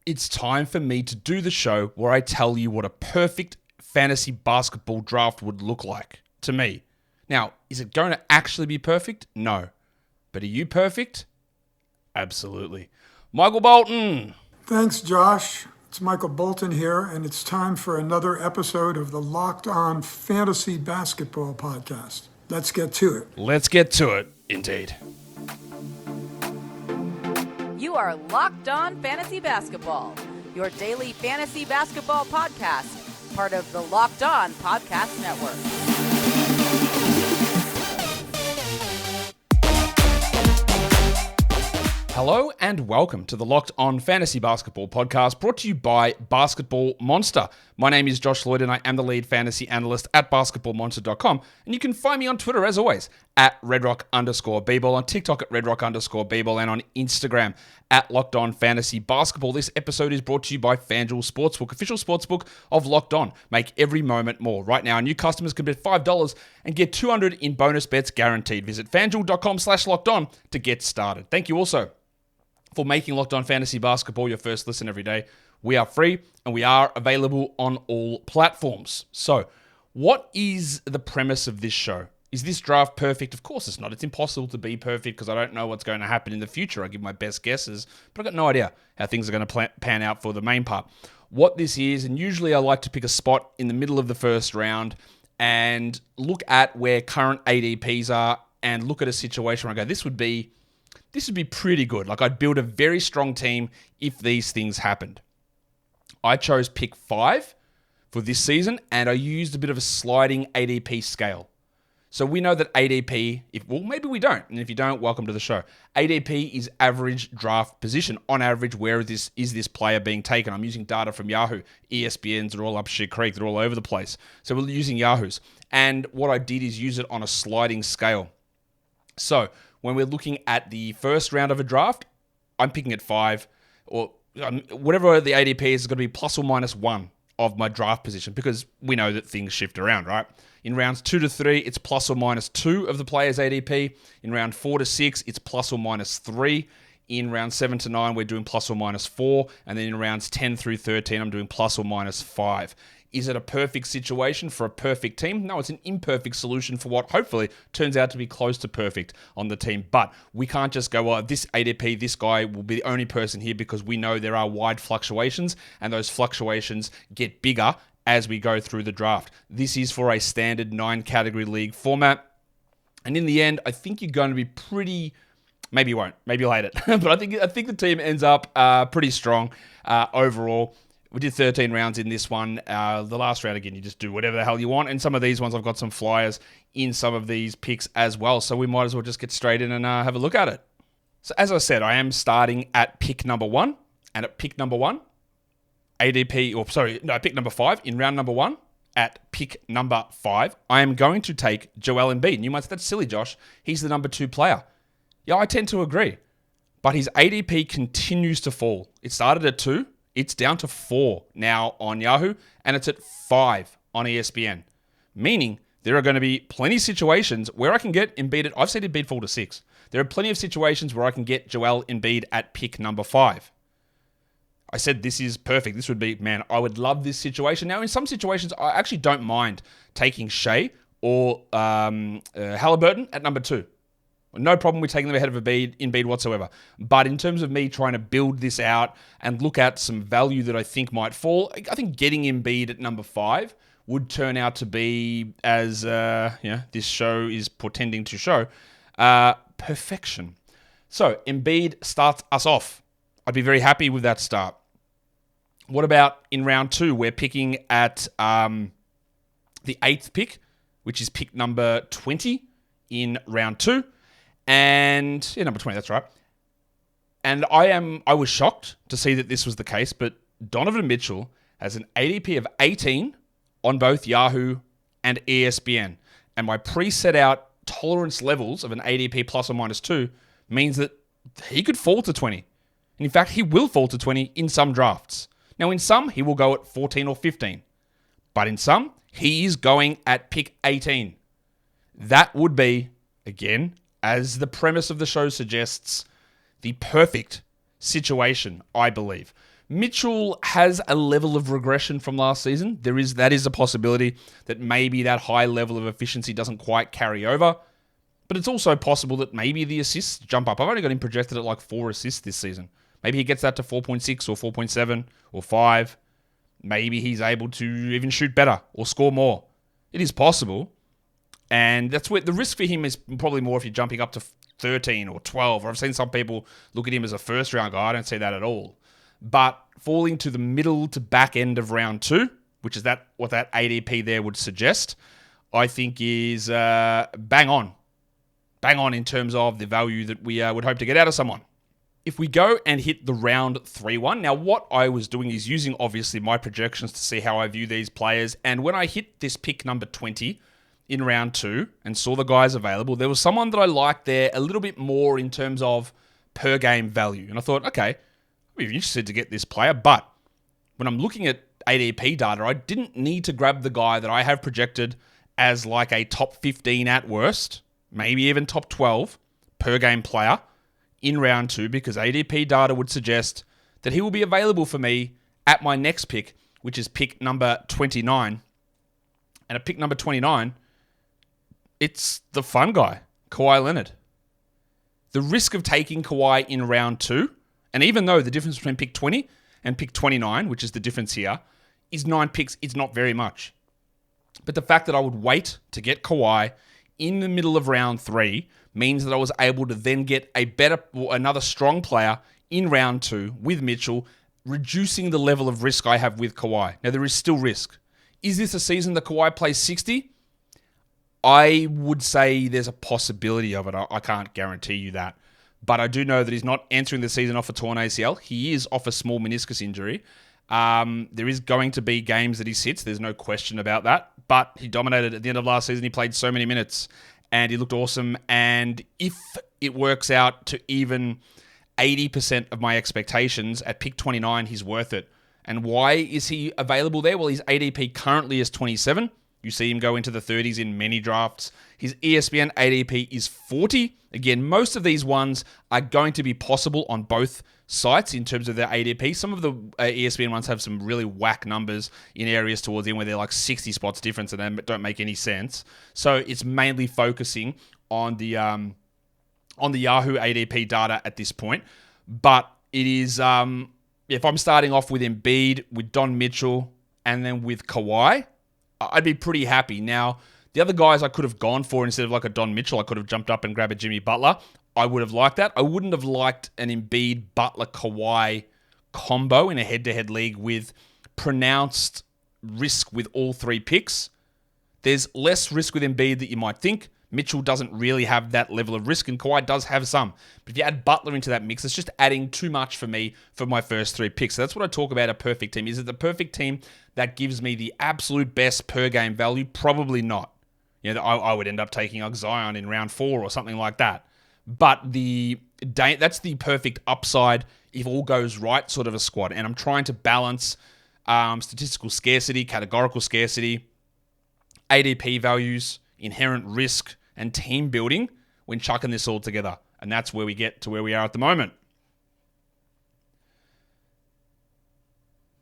it's time for me to do the show where I tell you what a perfect fantasy basketball draft would look like to me. Now, is it going to actually be perfect? No. But are you perfect? Absolutely. Michael Bolton. Thanks, Josh. It's Michael Bolton here, and it's time for another episode of the Locked On Fantasy Basketball Podcast. Let's get to it. Let's get to it, indeed. You are Locked On Fantasy Basketball, your daily fantasy basketball podcast, part of the Locked On Podcast Network. Hello and welcome to the Locked On Fantasy Basketball Podcast, brought to you by Basketball Monster. My name is Josh Lloyd and I am the lead fantasy analyst at basketballmonster.com, and you can find me on Twitter as always at redrock_bball, on TikTok at redrock_bball, and on Instagram at Locked On Fantasy Basketball. This episode is brought to you by FanDuel Sportsbook, official sportsbook of Locked On. Make every moment more. Right now, new customers can bet $5 and get $200 in bonus bets guaranteed. Visit fanduel.com/lockedon to get started. Thank you also for making Locked On Fantasy Basketball your first listen every day. We are free and we are available on all platforms. So, what is the premise of this show? Is this draft perfect? Of course it's not. It's impossible to be perfect because I don't know what's going to happen in the future. I give my best guesses, but I've got no idea how things are going to pan out for the main part. What this is, and usually I like to pick a spot in the middle of the first round and look at where current ADPs are and look at a situation where I go, this would be pretty good. Like, I'd build a very strong team if these things happened. I chose pick 5 for this season, and I used a bit of a sliding ADP scale. So we know that ADP, maybe we don't, and if you don't, welcome to the show. ADP is average draft position. On average, where is this player being taken? I'm using data from Yahoo. ESPNs are all up shit creek. They're all over the place. So we're using Yahoo's. And what I did is use it on a sliding scale. So when we're looking at the first round of a draft, I'm picking at 5, or whatever the ADP is going to be plus or minus 1 of my draft position, because we know that things shift around, right? In rounds 2 to 3, it's plus or minus 2 of the player's ADP. In round 4 to 6, it's plus or minus 3. In round 7 to 9, we're doing plus or minus 4. And then in rounds 10 through 13, I'm doing plus or minus 5. Is it a perfect situation for a perfect team? No, it's an imperfect solution for what hopefully turns out to be close to perfect on the team. But we can't just go, well, this ADP, this guy will be the only person here, because we know there are wide fluctuations, and those fluctuations get bigger as we go through the draft. This is for a standard 9-category league format. And in the end, I think you're going to be pretty... Maybe you won't. Maybe you'll hate it. But I think the team ends up pretty strong overall. We did 13 rounds in this one. The last round, again, you just do whatever the hell you want. And some of these ones, I've got some flyers in some of these picks as well. So we might as well just get straight in and have a look at it. So as I said, I am starting at pick number 1. And at pick number 1, pick number 5 in round number 1. At pick number 5, I am going to take Joel Embiid. And you might say, that's silly, Josh. He's the number 2 player. Yeah, I tend to agree. But his ADP continues to fall. It started at 2. It's down to 4 now on Yahoo, and it's at 5 on ESPN. Meaning, there are going to be plenty of situations where I can get Embiid I've seen Embiid fall to 6. There are plenty of situations where I can get Joel Embiid at pick number 5. I said this is perfect. This would be, man, I would love this situation. Now, in some situations, I actually don't mind taking Shea or Halliburton at number 2. No problem with taking them ahead of Embiid whatsoever. But in terms of me trying to build this out and look at some value that I think might fall, I think getting Embiid at number 5 would turn out to be, as this show is portending to show, perfection. So Embiid starts us off. I'd be very happy with that start. What about in round 2? We're picking at the 8th pick, which is pick number 20 in round 2. And number 20, that's right. And I was shocked to see that this was the case, but Donovan Mitchell has an ADP of 18 on both Yahoo and ESPN. And my pre-set out tolerance levels of an ADP plus or minus 2 means that he could fall to 20. And in fact, he will fall to 20 in some drafts. Now, in some, he will go at 14 or 15. But in some, he is going at pick 18. That would be, again, as the premise of the show suggests, the perfect situation, I believe. Mitchell has a level of regression from last season. That is a possibility that maybe that high level of efficiency doesn't quite carry over. But it's also possible that maybe the assists jump up. I've only got him projected at like 4 assists this season. Maybe he gets that to 4.6 or 4.7 or 5. Maybe he's able to even shoot better or score more. It is possible. And that's where the risk for him is probably more if you're jumping up to 13 or 12. Or I've seen some people look at him as a first round guy. I don't see that at all. But falling to the middle to back end of round 2, which is what that ADP there would suggest, I think is bang on. Bang on in terms of the value that we would hope to get out of someone. If we go and hit the round 3 one, now what I was doing is using obviously my projections to see how I view these players. And when I hit this pick number 20 in round 2 and saw the guys available, there was someone that I liked there a little bit more in terms of per game value. And I thought, okay, I'd be interested to get this player. But when I'm looking at ADP data, I didn't need to grab the guy that I have projected as like a top 15 at worst, maybe even top 12 per game player in round 2, because ADP data would suggest that he will be available for me at my next pick, which is pick number 29. And at pick number 29, it's the fun guy, Kawhi Leonard. The risk of taking Kawhi in round 2, and even though the difference between pick 20 and pick 29, which is the difference here, is 9 picks, it's not very much. But the fact that I would wait to get Kawhi in the middle of round 3 means that I was able to then get another strong player in round 2 with Mitchell, reducing the level of risk I have with Kawhi. Now, there is still risk. Is this a season that Kawhi plays 60? I would say there's a possibility of it. I can't guarantee you that. But I do know that he's not entering the season off a torn ACL. He is off a small meniscus injury. There is going to be games that he sits. There's no question about that. But he dominated at the end of last season. He played so many minutes and he looked awesome. And if it works out to even 80% of my expectations at pick 29, he's worth it. And why is he available there? Well, his ADP currently is 27. You see him go into the 30s in many drafts. His ESPN ADP is 40. Again, most of these ones are going to be possible on both sites in terms of their ADP. Some of the ESPN ones have some really whack numbers in areas towards the end where they're like 60 spots difference and they don't make any sense. So it's mainly focusing on the Yahoo ADP data at this point. But it is, if I'm starting off with Embiid, with Don Mitchell, and then with Kawhi, I'd be pretty happy. Now, the other guys I could have gone for instead of like a Don Mitchell, I could have jumped up and grabbed a Jimmy Butler. I would have liked that. I wouldn't have liked an Embiid, Butler, Kawhi combo in a head-to-head league with pronounced risk with all 3 picks. There's less risk with Embiid that you might think. Mitchell doesn't really have that level of risk, and Kawhi does have some. But if you add Butler into that mix, it's just adding too much for me for my first 3 picks. So that's what I talk about a perfect team. Is it the perfect team that gives me the absolute best per game value? Probably not. You know, I would end up taking Zion in round 4 or something like that. But that's the perfect upside if all goes right sort of a squad. And I'm trying to balance statistical scarcity, categorical scarcity, ADP values, inherent risk, and team building when chucking this all together. And that's where we get to where we are at the moment.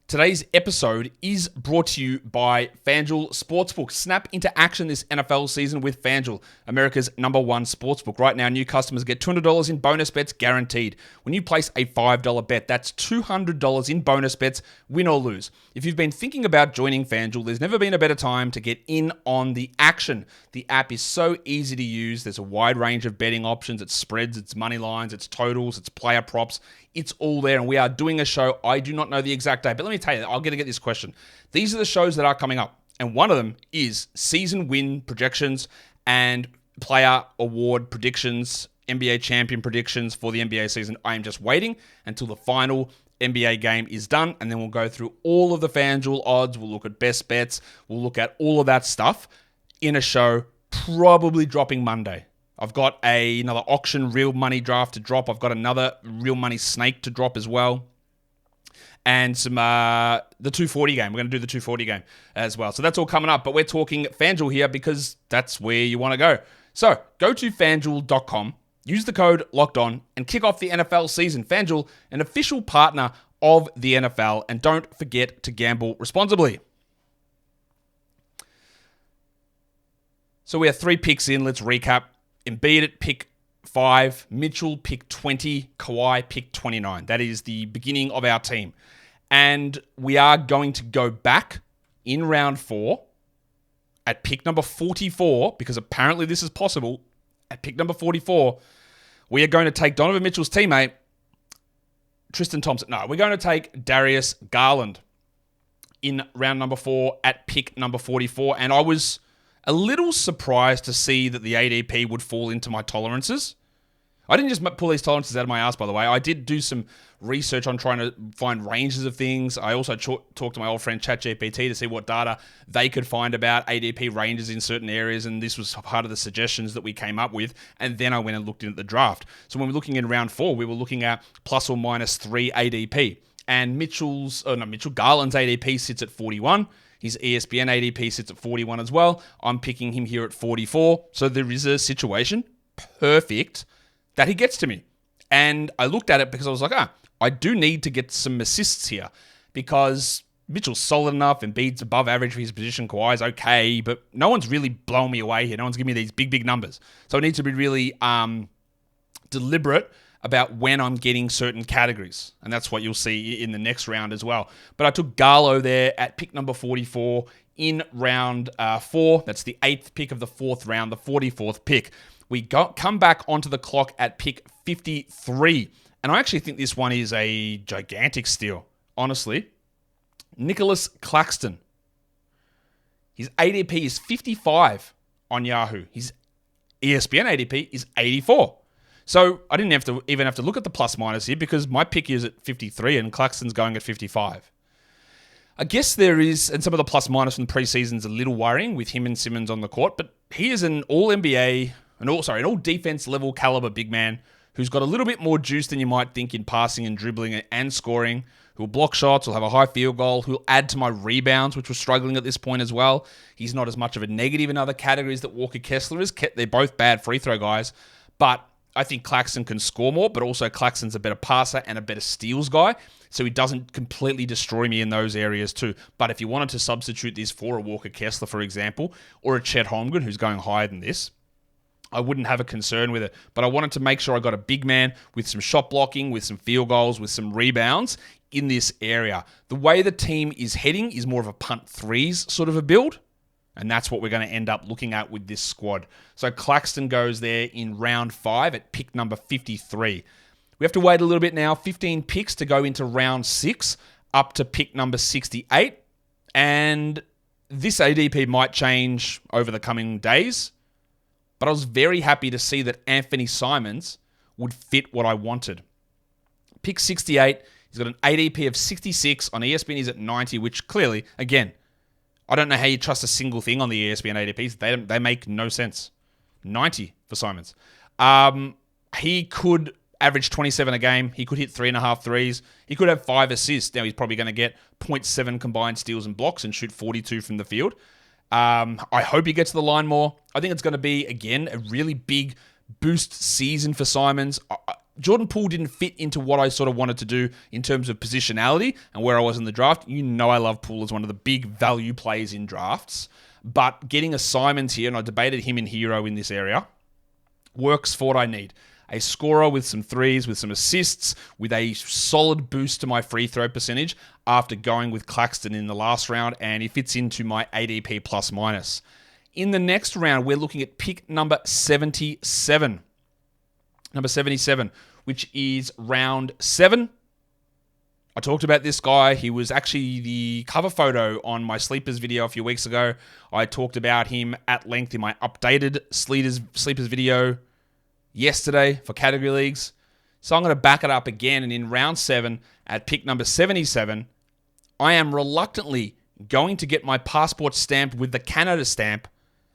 Today's episode is brought to you by FanDuel Sportsbook. Snap into action this NFL season with FanDuel, America's #1 sportsbook. Right now, new customers get $200 in bonus bets guaranteed. When you place a $5 bet, that's $200 in bonus bets, win or lose. If you've been thinking about joining FanDuel, there's never been a better time to get in on the action. The app is so easy to use. There's a wide range of betting options. It's spreads, it's money lines, it's totals, it's player props. It's all there, and we are doing a show. I do not know the exact date, but let me tell you, I'll get this question. These are the shows that are coming up, and one of them is season win projections and player award predictions, NBA champion predictions for the NBA season. I am just waiting until the final NBA game is done, and then we'll go through all of the FanDuel odds. We'll look at best bets. We'll look at all of that stuff in a show probably dropping Monday. I've got another auction real money draft to drop. I've got another real money snake to drop as well. And some the 240 game. We're going to do the 240 game as well. So that's all coming up. But we're talking FanDuel here because that's where you want to go. So go to FanDuel.com. Use the code LOCKEDON and kick off the NFL season. FanDuel, an official partner of the NFL. And don't forget to gamble responsibly. So we have 3 picks in. Let's recap. Embiid at pick 5, Mitchell pick 20, Kawhi pick 29. That is the beginning of our team. And we are going to go back in round 4 at pick number 44, because apparently this is possible. At pick number 44, we are going to take Donovan Mitchell's teammate, Tristan Thompson. No, we're going to take Darius Garland in round number 4 at pick number 44. And I was a little surprised to see that the ADP would fall into my tolerances. I didn't just pull these tolerances out of my ass, by the way. I did do some research on trying to find ranges of things. I also talked to my old friend ChatGPT to see what data they could find about ADP ranges in certain areas, and this was part of the suggestions that we came up with. And then I went and looked in at the draft. So when we're looking in round 4, we were looking at plus or minus 3 ADP. And Mitchell Garland's ADP sits at 41. His ESPN ADP sits at 41 as well. I'm picking him here at 44. So there is a situation, perfect, that he gets to me. And I looked at it because I was like, I do need to get some assists here, because Mitchell's solid enough, Embiid's above average for his position, Kawhi's okay, but no one's really blowing me away here. No one's giving me these big numbers. So I need to be really deliberate about when I'm getting certain categories. And that's what you'll see in the next round as well. But I took Garlo there at pick number 44 in round 4. That's the 8th pick of the 4th round, the 44th pick. We come back onto the clock at pick 53. And I actually think this one is a gigantic steal, honestly. Nicholas Claxton. His ADP is 55 on Yahoo. His ESPN ADP is 84. So I didn't even have to look at the plus minus here, because my pick is at 53 and Claxton's going at 55. I guess there is, and some of the plus minus from the preseason is a little worrying with him and Simmons on the court, but he is an all-NBA, an all defense level caliber big man who's got a little bit more juice than you might think in passing and dribbling and scoring, who'll block shots, who'll have a high field goal, who'll add to my rebounds, which was struggling at this point as well. He's not as much of a negative in other categories that Walker Kessler is. They're both bad free throw guys, but I think Claxton can score more, but also Claxton's a better passer and a better steals guy, so he doesn't completely destroy me in those areas too. But if you wanted to substitute this for a Walker Kessler, for example, or a Chet Holmgren, who's going higher than this, I wouldn't have a concern with it. But I wanted to make sure I got a big man with some shot blocking, with some field goals, with some rebounds in this area. The way the team is heading is more of a punt threes sort of a build. And that's what we're going to end up looking at with this squad. So Claxton goes there in round 5 at pick number 53. We have to wait a little bit now, 15 picks to go into round 6, up to pick number 68. And this ADP might change over the coming days. But I was very happy to see that Anthony Simons would fit what I wanted. Pick 68, he's got an ADP of 66. On ESPN, he's at 90, which clearly, again, I don't know how you trust a single thing on the ESPN ADPs. They make no sense. 90 for Simons. He could average 27 a game. He could hit 3.5 threes. He could have 5 assists. Now he's probably going to get 0.7 combined steals and blocks and shoot 42 from the field. I hope he gets to the line more. I think it's going to be, again, a really big boost season for Simons. Jordan Poole didn't fit into what I sort of wanted to do in terms of positionality and where I was in the draft. You know I love Poole as one of the big value plays in drafts. But getting a Simons here, and I debated him in hero in this area, works for what I need. A scorer with some threes, with some assists, with a solid boost to my free throw percentage after going with Claxton in the last round, and he fits into my ADP plus minus. In the next round, we're looking at pick number 77. Number 77, which is round 7. I talked about this guy. He was actually the cover photo on my Sleepers video a few weeks ago. I talked about him at length in my updated Sleepers video yesterday for category leagues. So I'm going to back it up again. And in round 7, at pick number 77, I am reluctantly going to get my passport stamped with the Canada stamp.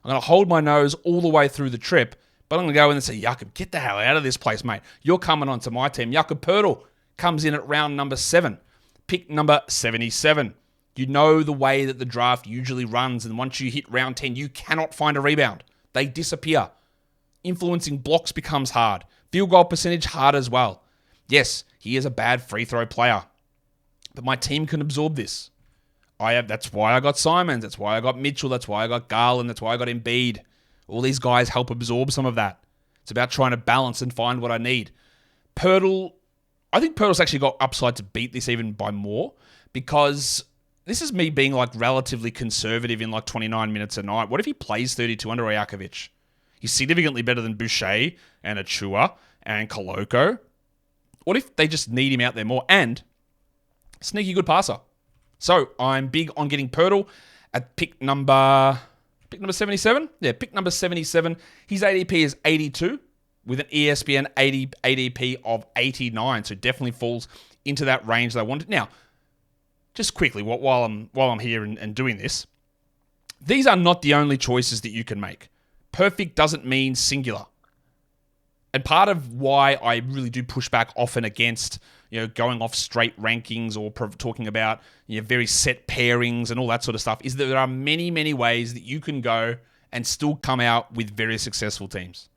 I'm going to hold my nose all the way through the trip. But I'm going to go in and say, Jakob, get the hell out of this place, mate. You're coming onto my team. Jakob Poeltl comes in at round number 7. Pick number 77. You know the way that the draft usually runs, and once you hit round 10, you cannot find a rebound. They disappear. Influencing blocks becomes hard. Field goal percentage, hard as well. Yes, he is a bad free throw player. But my team can absorb this. That's why I got Simons. That's why I got Mitchell. That's why I got Garland. That's why I got Embiid. All these guys help absorb some of that. It's about trying to balance and find what I need. Pirtle, I think Pirtle's actually got upside to beat this even by more, because this is me being like relatively conservative in like 29 minutes a night. What if he plays 32 under Rajakovic? He's significantly better than Boucher and Achua and Koloko. What if they just need him out there more? And sneaky good passer. So I'm big on getting Pirtle at pick number 77. Yeah, pick number 77. His ADP is 82 with an ESPN ADP of 89. So definitely falls into that range that I wanted. Now, just quickly, while I'm here and doing this, these are not the only choices that you can make. Perfect doesn't mean singular. And part of why I really do push back often against, going off straight rankings or talking about, very set pairings and all that sort of stuff is that there are many, many ways that you can go and still come out with very successful teams.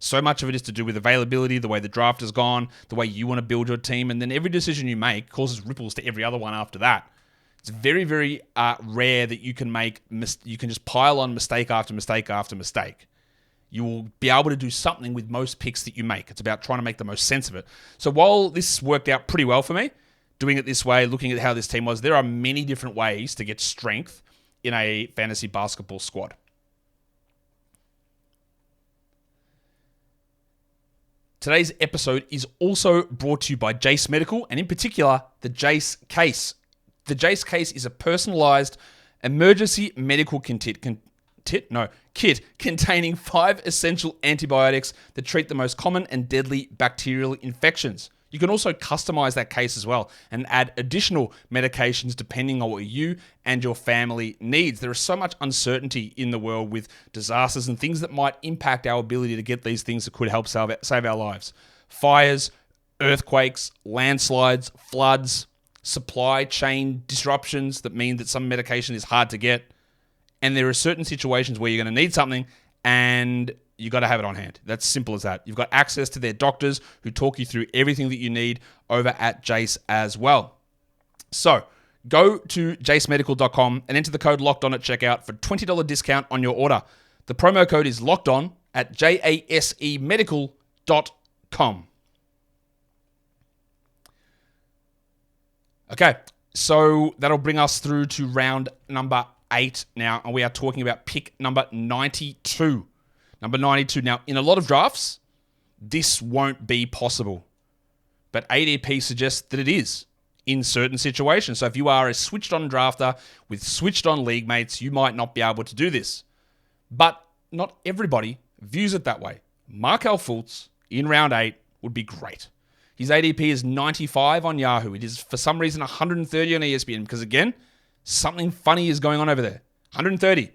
So much of it is to do with availability, the way the draft has gone, the way you want to build your team, and then every decision you make causes ripples to every other one after that. It's very, very rare that you can just pile on mistake after mistake after mistake. You will be able to do something with most picks that you make. It's about trying to make the most sense of it. So while this worked out pretty well for me, doing it this way, looking at how this team was, there are many different ways to get strength in a fantasy basketball squad. Today's episode is also brought to you by Jace Medical, and in particular, the Jace Case. The Jace Case is a personalized emergency medical kit containing 5 essential antibiotics that treat the most common and deadly bacterial infections. You can also customize that case as well and add additional medications depending on what you and your family needs. There is so much uncertainty in the world with disasters and things that might impact our ability to get these things that could help save our lives. Fires, earthquakes, landslides, floods, supply chain disruptions that mean that some medication is hard to get. And there are certain situations where you're going to need something and you got to have it on hand. That's simple as that. You've got access to their doctors who talk you through everything that you need over at Jace as well. So go to jacemedical.com and enter the code LOCKEDON at checkout for $20 discount on your order. The promo code is LOCKEDON at jasemedical.com. Okay, so that'll bring us through to round number 8 now, and we are talking about pick number 92. Number 92. Now, in a lot of drafts, this won't be possible, but ADP suggests that it is in certain situations. So if you are a switched-on drafter with switched-on league mates, you might not be able to do this. But not everybody views it that way. Markelle Fultz in round 8 would be great. His ADP is 95 on Yahoo. It is, for some reason, 130 on ESPN because, again, something funny is going on over there. 130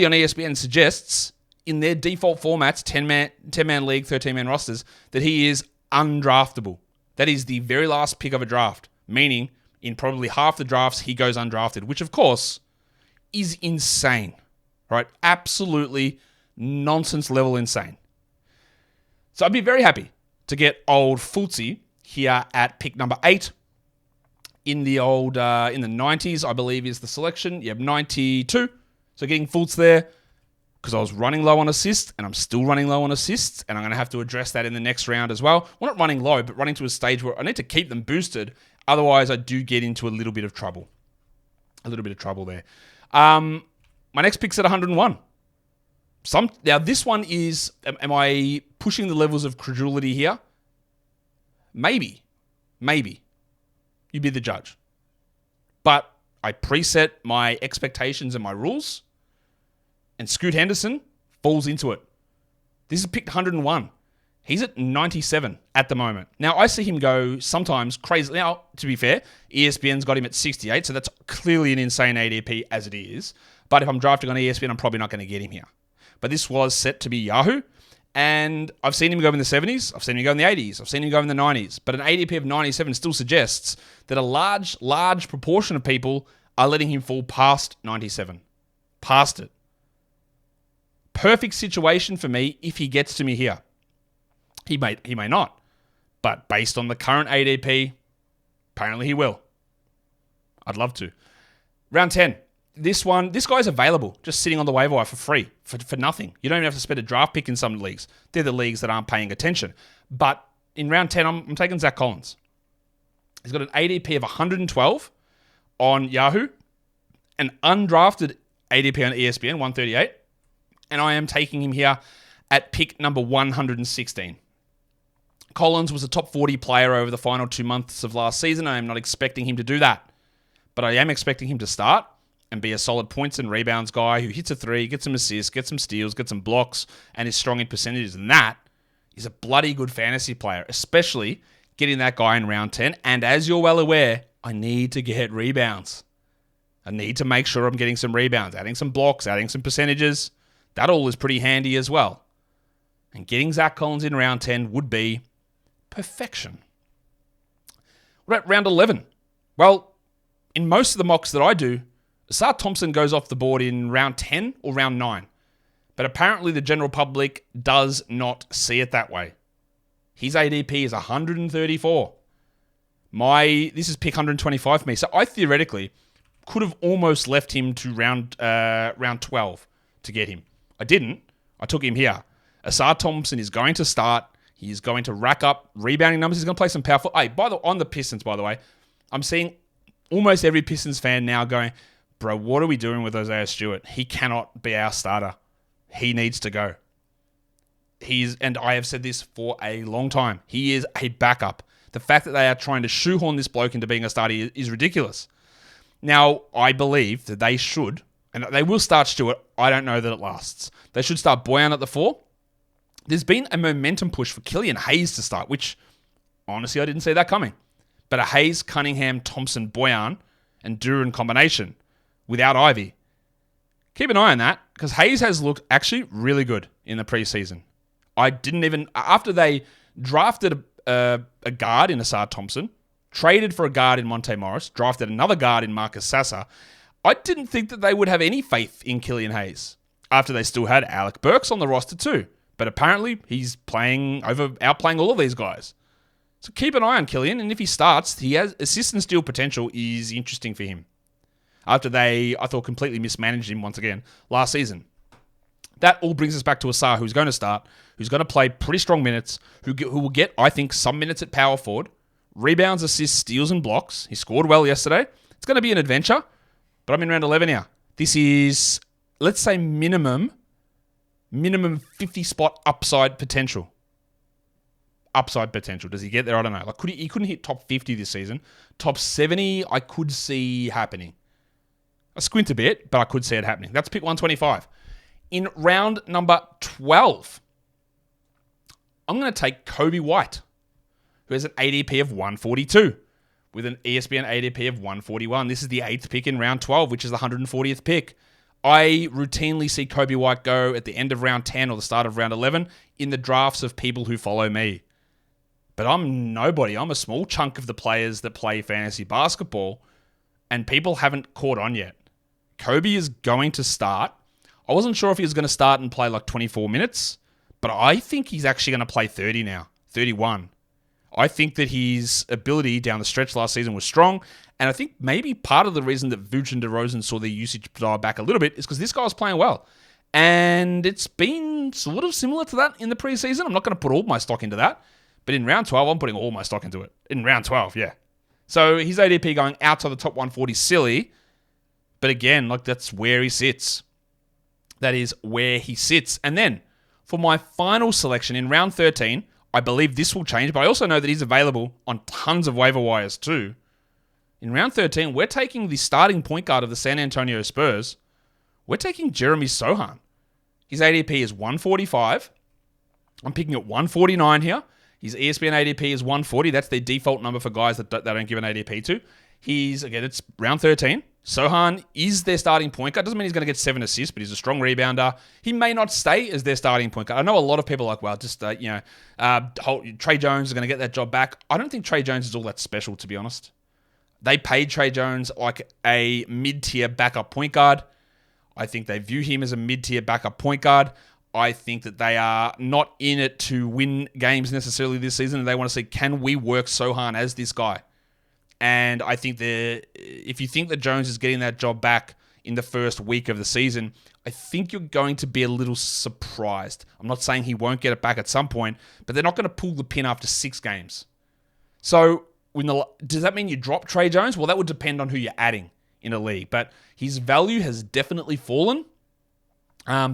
on ESPN suggests in their default formats, 10-man league, 13-man rosters, that he is undraftable. That is the very last pick of a draft, meaning in probably half the drafts, he goes undrafted, which, of course, is insane, right? Absolutely nonsense level insane. So I'd be very happy to get old Fultzy here at pick number 8. In the in the 90s, I believe is the selection. You have 92. So getting Fultz there because I was running low on assists and I'm still running low on assists and I'm going to have to address that in the next round as well. Well, not running low, but running to a stage where I need to keep them boosted. Otherwise, I do get into a little bit of trouble. There. My next pick's at 101. Now, this one is, am I pushing the levels of credulity here? Maybe. You be the judge. But I preset my expectations and my rules, and Scoot Henderson falls into it. This is picked 101. He's at 97 at the moment. Now, I see him go sometimes crazy. Now, to be fair, ESPN's got him at 68, so that's clearly an insane ADP as it is. But if I'm drafting on ESPN, I'm probably not going to get him here. But this was set to be Yahoo, and I've seen him go in the 70s, I've seen him go in the 80s, I've seen him go in the 90s. But an ADP of 97 still suggests that a large proportion of people are letting him fall past 97. Past it. Perfect situation for me if he gets to me here. He may not. But based on the current ADP, apparently he will. I'd love to. Round 10. This guy's available, just sitting on the waiver wire for free, for nothing. You don't even have to spend a draft pick in some leagues. They're the leagues that aren't paying attention. But in round 10, I'm taking Zach Collins. He's got an ADP of 112 on Yahoo, an undrafted ADP on ESPN, 138, and I am taking him here at pick number 116. Collins was a top 40 player over the final 2 months of last season. I am not expecting him to do that, but I am expecting him to start and be a solid points and rebounds guy who hits a three, gets some assists, gets some steals, gets some blocks, and is strong in percentages. And that is a bloody good fantasy player, especially getting that guy in round 10. And as you're well aware, I need to get rebounds. I need to make sure I'm getting some rebounds, adding some blocks, adding some percentages. That all is pretty handy as well. And getting Zach Collins in round 10 would be perfection. We're at round 11. Well, in most of the mocks that I do, Asar Thompson goes off the board in round 10 or round 9. But apparently the general public does not see it that way. His ADP is 134. This is pick 125 for me. So I theoretically could have almost left him to round 12 to get him. I didn't. I took him here. Asar Thompson is going to start. He's going to rack up rebounding numbers. He's going to play some powerful. Hey, on the Pistons, by the way, I'm seeing almost every Pistons fan now going, bro, what are we doing with Isaiah Stewart? He cannot be our starter. He needs to go. And I have said this for a long time. He is a backup. The fact that they are trying to shoehorn this bloke into being a starter is ridiculous. Now, I believe that they should, and they will start Stewart. I don't know that it lasts. They should start Boyan at the 4. There's been a momentum push for Killian Hayes to start, which, honestly, I didn't see that coming. But a Hayes, Cunningham, Thompson, Boyan, and Duran combination without Ivy. Keep an eye on that, because Hayes has looked actually really good in the preseason. After they drafted a guard in Asar Thompson, traded for a guard in Monte Morris, drafted another guard in Marcus Sasser, I didn't think that they would have any faith in Killian Hayes, after they still had Alec Burks on the roster too. But apparently, he's outplaying all of these guys. So keep an eye on Killian, and if he starts, he has assist and steal potential is interesting for him. After I thought, completely mismanaged him once again last season. That all brings us back to Asar, who's going to start, who's going to play pretty strong minutes, who will get, I think, some minutes at power forward, rebounds, assists, steals, and blocks. He scored well yesterday. It's going to be an adventure, but I'm in round 11 now. This is, let's say, minimum 50 spot upside potential. Upside potential. Does he get there? I don't know. He couldn't hit top 50 this season. Top 70, I could see happening. I squint a bit, but I could see it happening. That's pick 125. In round number 12, I'm going to take Kobe White, who has an ADP of 142, with an ESPN ADP of 141. This is the 8th pick in round 12, which is the 140th pick. I routinely see Kobe White go at the end of round 10 or the start of round 11 in the drafts of people who follow me. But I'm nobody. I'm a small chunk of the players that play fantasy basketball, and people haven't caught on yet. Kobe is going to start. I wasn't sure if he was going to start and play like 24 minutes, but I think he's actually going to play 30 now, 31. I think that his ability down the stretch last season was strong, and I think maybe part of the reason that Vooch and DeRozan saw their usage dial back a little bit is because this guy was playing well. And it's been sort of similar to that in the preseason. I'm not going to put all my stock into that, but in round 12, I'm putting all my stock into it. In round 12, yeah. So his ADP going outside the top 140 is silly, but again, that's where he sits. That is where he sits. And then, for my final selection in round 13, I believe this will change, but I also know that he's available on tons of waiver wires too. In round 13, we're taking the starting point guard of the San Antonio Spurs. We're taking Jeremy Sohan. His ADP is 145. I'm picking at 149 here. His ESPN ADP is 140. That's their default number for guys that don't give an ADP to. It's round 13. Sohan is their starting point guard. Doesn't mean he's going to get 7 assists, but he's a strong rebounder. He may not stay as their starting point guard. I know a lot of people are like, well, Trey Jones is going to get that job back. I don't think Trey Jones is all that special, to be honest. They paid Trey Jones like a mid-tier backup point guard. I think they view him as a mid-tier backup point guard. I think that they are not in it to win games necessarily this season, and they want to see, can we work Sohan as this guy? And I think if you think that Jones is getting that job back in the first week of the season, I think you're going to be a little surprised. I'm not saying he won't get it back at some point, but they're not going to pull the pin after 6 games. So does that mean you drop Trey Jones? Well, that would depend on who you're adding in a league. But his value has definitely fallen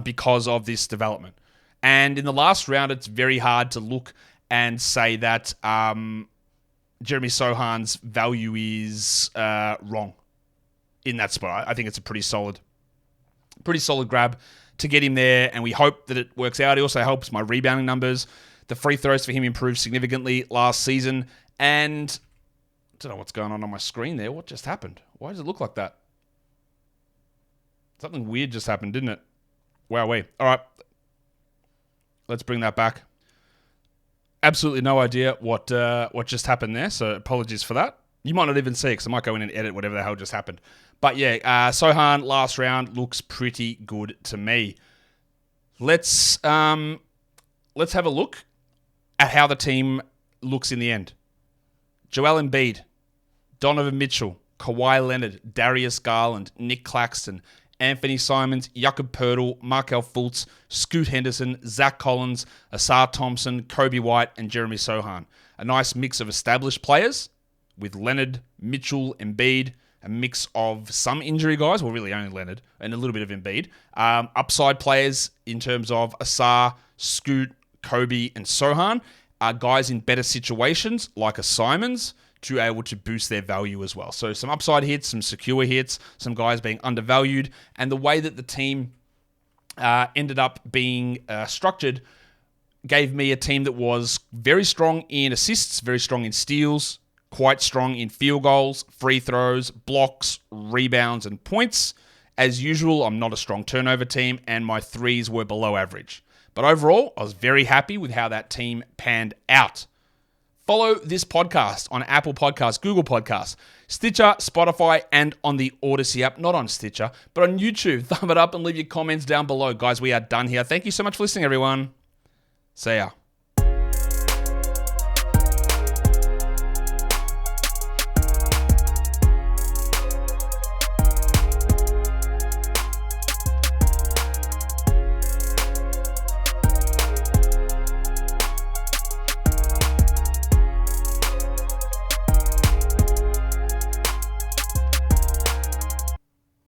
because of this development. And in the last round, it's very hard to look and say that Jeremy Sohan's value is wrong in that spot. I think it's a pretty solid grab to get him there, and we hope that it works out. He also helps my rebounding numbers. The free throws for him improved significantly last season, and I don't know what's going on my screen there. What just happened? Why does it look like that? Something weird just happened, didn't it? Wowee. All right. Let's bring that back. Absolutely no idea what just happened there, so apologies for that. You might not even see it because I might go in and edit whatever the hell just happened. But yeah, Sohan last round looks pretty good to me. Let's have a look at how the team looks in the end. Joel Embiid, Donovan Mitchell, Kawhi Leonard, Darius Garland, Nick Claxton, Anthony Simons, Jakob Poeltl, Markelle Fultz, Scoot Henderson, Zach Collins, Asar Thompson, Kobe White, and Jeremy Sohan. A nice mix of established players with Leonard, Mitchell, Embiid, a mix of some injury guys, well, really only Leonard, and a little bit of Embiid. Upside players in terms of Asar, Scoot, Kobe, and Sohan are guys in better situations like a Simons to be able to boost their value as well. So some upside hits, some secure hits, some guys being undervalued, and the way that the team ended up being structured gave me a team that was very strong in assists, very strong in steals, quite strong in field goals, free throws, blocks, rebounds, and points. As usual, I'm not a strong turnover team, and my threes were below average. But overall, I was very happy with how that team panned out. Follow this podcast on Apple Podcasts, Google Podcasts, Stitcher, Spotify, and on the Odyssey app. Not on Stitcher, but on YouTube. Thumb it up and leave your comments down below. Guys, we are done here. Thank you so much for listening, everyone. See ya.